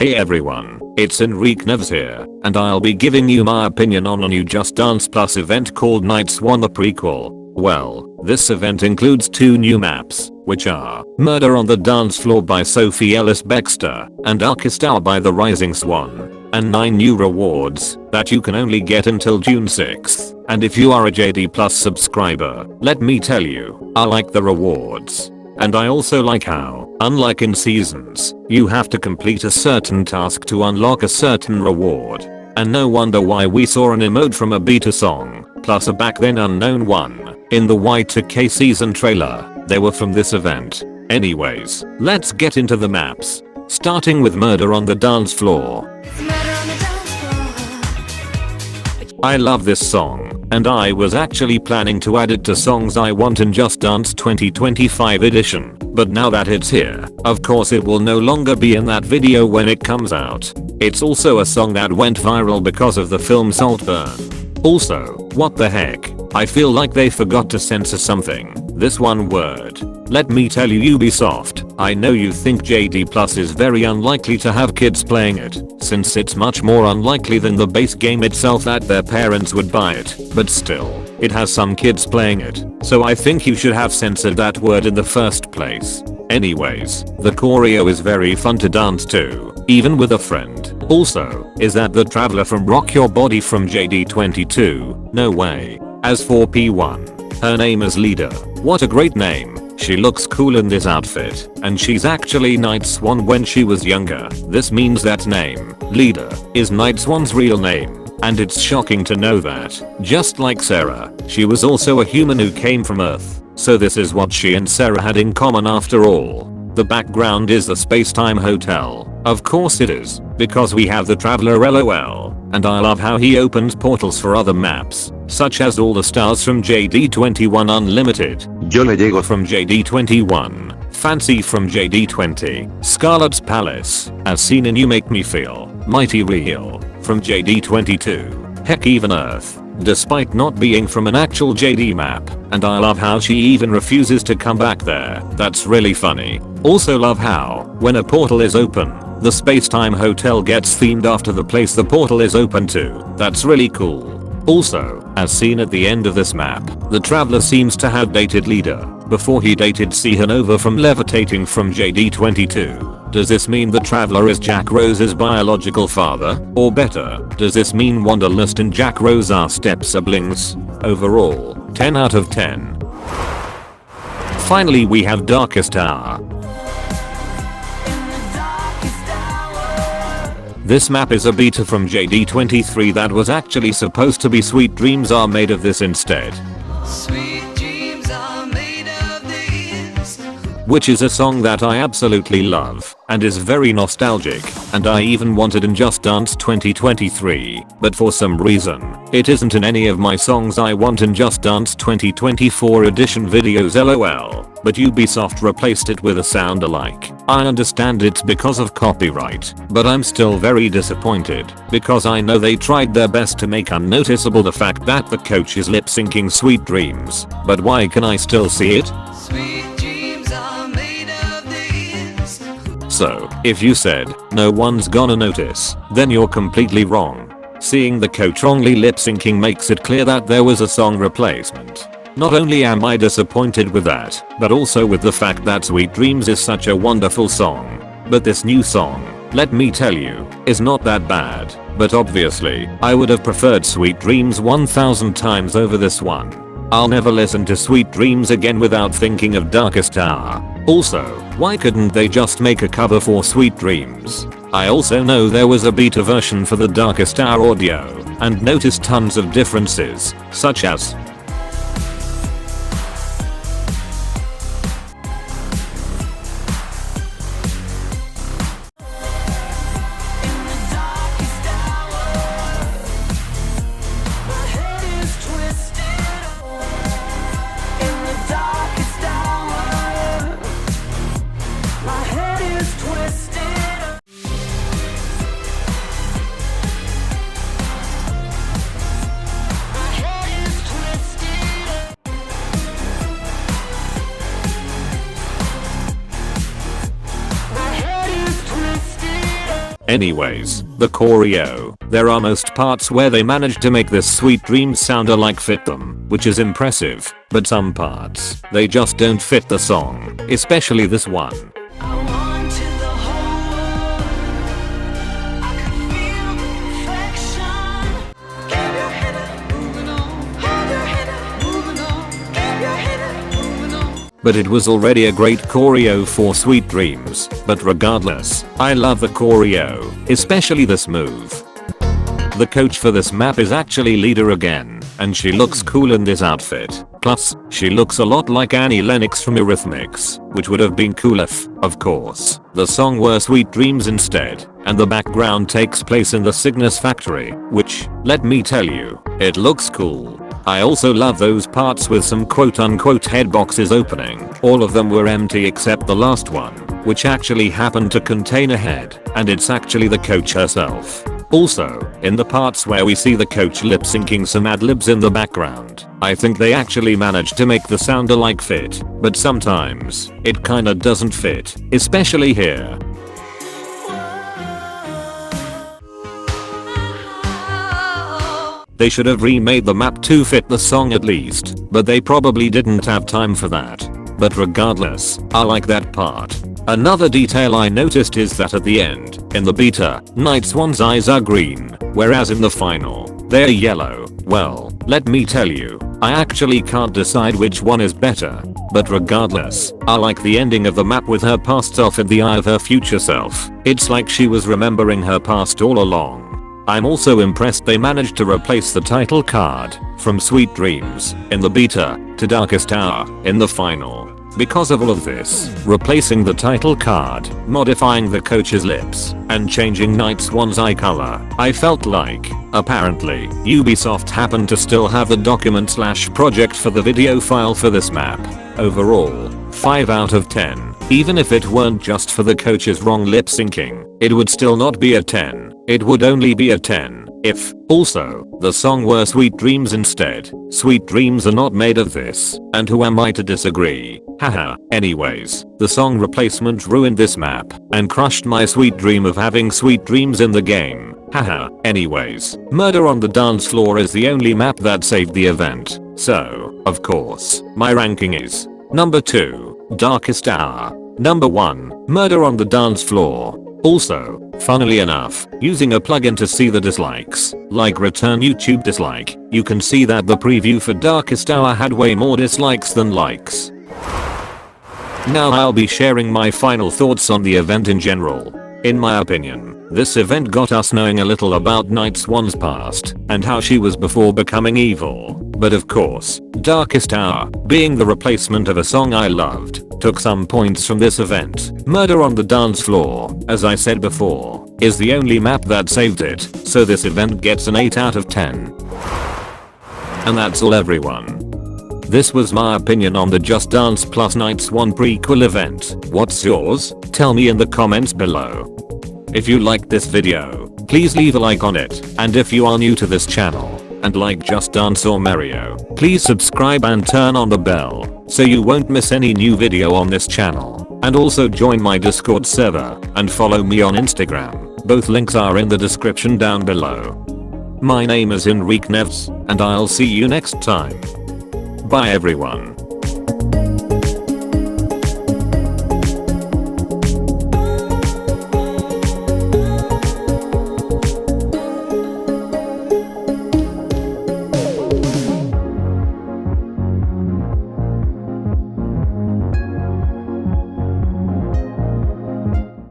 Hey everyone, it's Henrique Neves here, and I'll be giving you my opinion on a new Just Dance Plus event called Night Swan the Prequel. Well, this event includes 2 new maps, which are Murder on the Dance Floor by Sophie Ellis Bextor and Darkest Hour by The Rising Swan, and 9 new rewards that you can only get until June 6th. And if you are a JD Plus subscriber, let me tell you, I like the rewards. And I also like how, unlike in seasons, you have to complete a certain task to unlock a certain reward. And no wonder why we saw an emote from a beta song, plus a back then unknown one, in the Y2K season trailer. They were from this event. Anyways, let's get into the maps. Starting with Murder on the Dance Floor. I love this song, and I was actually planning to add it to songs I want in Just Dance 2025 edition, but now that it's here, of course it will no longer be in that video when it comes out. It's also a song that went viral because of the film Saltburn. Also, what the heck? I feel like they forgot to censor something. This one word. Let me tell you, Ubisoft, I know you think JD Plus is very unlikely to have kids playing it, since it's much more unlikely than the base game itself that their parents would buy it, but still, it has some kids playing it, so I think you should have censored that word in the first place. Anyways, the choreo is very fun to dance to, even with a friend. Also, is that the traveler from Rock Your Body from JD22? No way. As for P1, her name is Leader. What a great name. She looks cool in this outfit, and she's actually Night Swan when she was younger. This means that name, Leader, is Night Swan's real name, and it's shocking to know that, just like Sarah, she was also a human who came from Earth. So this is what she and Sarah had in common after all. The background is the Space-Time Hotel. Of course it is, because we have the Traveler LOL, and I love how he opens portals for other maps, such as All the Stars from JD21 Unlimited, Yo Le Llego from JD21, Fancy from JD20, Scarlet's Palace, as seen in You Make Me Feel, Mighty Real, from JD22, heck even Earth, despite not being from an actual JD map, and I love how she even refuses to come back there. That's really funny. Also love how, when a portal is open, the Space-Time Hotel gets themed after the place the portal is open to. That's really cool. Also, as seen at the end of this map, the traveler seems to have dated Leader before he dated Cihanova from Levitating from JD22. Does this mean the traveler is Jack Rose's biological father? Or better, does this mean Wanderlust and Jack Rose are step siblings? Overall, 10 out of 10. Finally we have Darkest Hour. This map is a beta from JD23 that was actually supposed to be Sweet Dreams Are Made of This instead. Sweet dreams are made of this. Which is a song that I absolutely love, and is very nostalgic, and I even wanted in Just Dance 2023, but for some reason, it isn't in any of my songs I want in Just Dance 2024 edition videos lol. But Ubisoft replaced it with a sound alike. I understand it's because of copyright, but I'm still very disappointed, because I know they tried their best to make unnoticeable the fact that the coach is lip syncing Sweet Dreams, but why can I still see it? Sweet dreams are made of this. So, if you said, no one's gonna notice, then you're completely wrong. Seeing the coach wrongly lip syncing makes it clear that there was a song replacement. Not only am I disappointed with that, but also with the fact that Sweet Dreams is such a wonderful song. But this new song, let me tell you, is not that bad. But obviously, I would have preferred Sweet Dreams 1000 times over this one. I'll never listen to Sweet Dreams again without thinking of Darkest Hour. Also, why couldn't they just make a cover for Sweet Dreams? I also know there was a beta version for the Darkest Hour audio, and noticed tons of differences, such as Anyways, the choreo. There are most parts where they managed to make this Sweet Dreams sound alike fit them, which is impressive, but some parts, they just don't fit the song, especially this one. But it was already a great choreo for Sweet Dreams, but regardless, I love the choreo, especially this move. The coach for this map is actually Leader again, and she looks cool in this outfit. Plus, she looks a lot like Annie Lennox from Eurythmics, which would have been cool if, of course, the song were Sweet Dreams instead, and the background takes place in the Cygnus factory, which, let me tell you, it looks cool. I also love those parts with some quote unquote head boxes opening. All of them were empty except the last one, which actually happened to contain a head, and it's actually the coach herself. Also, in the parts where we see the coach lip syncing some ad-libs in the background, I think they actually managed to make the sound alike fit, but sometimes, it kinda doesn't fit, especially here. They should have remade the map to fit the song at least, but they probably didn't have time for that. But regardless, I like that part. Another detail I noticed is that at the end, in the beta, Night Swan's eyes are green, whereas in the final, they're yellow. Well, let me tell you, I actually can't decide which one is better. But regardless, I like the ending of the map with her past self in the eye of her future self. It's like she was remembering her past all along. I'm also impressed they managed to replace the title card from Sweet Dreams in the beta to Darkest Hour in the final. Because of all of this, replacing the title card, modifying the coach's lips, and changing Night Swan's eye color, I felt like, apparently, Ubisoft happened to still have the document/project for the video file for this map. Overall, 5 out of 10. Even if it weren't just for the coach's wrong lip syncing, it would still not be a 10. It would only be a 10 if, also, the song were Sweet Dreams instead. Sweet Dreams are not made of this, and who am I to disagree? Haha. Anyways, the song replacement ruined this map, and crushed my sweet dream of having Sweet Dreams in the game. Haha. Anyways, Murder on the Dance Floor is the only map that saved the event. So, of course, my ranking is number 2, Darkest Hour. Number 1, Murder on the Dance Floor. Also, funnily enough, using a plugin to see the dislikes, like Return YouTube Dislike, you can see that the preview for Darkest Hour had way more dislikes than likes. Now I'll be sharing my final thoughts on the event in general. In my opinion, this event got us knowing a little about Night Swan's past, and how she was before becoming evil. But of course, Darkest Hour, being the replacement of a song I loved, took some points from this event. Murder on the Dance Floor, as I said before, is the only map that saved it, so this event gets an 8 out of 10. And that's all everyone. This was my opinion on the Just Dance plus Night Swan prequel event. What's yours? Tell me in the comments below. If you liked this video, please leave a like on it, and if you are new to this channel, and like Just Dance or Mario, please subscribe and turn on the bell, so you won't miss any new video on this channel. And also join my Discord server, and follow me on Instagram. Both links are in the description down below. My name is Henrique Neves, and I'll see you next time. Bye everyone.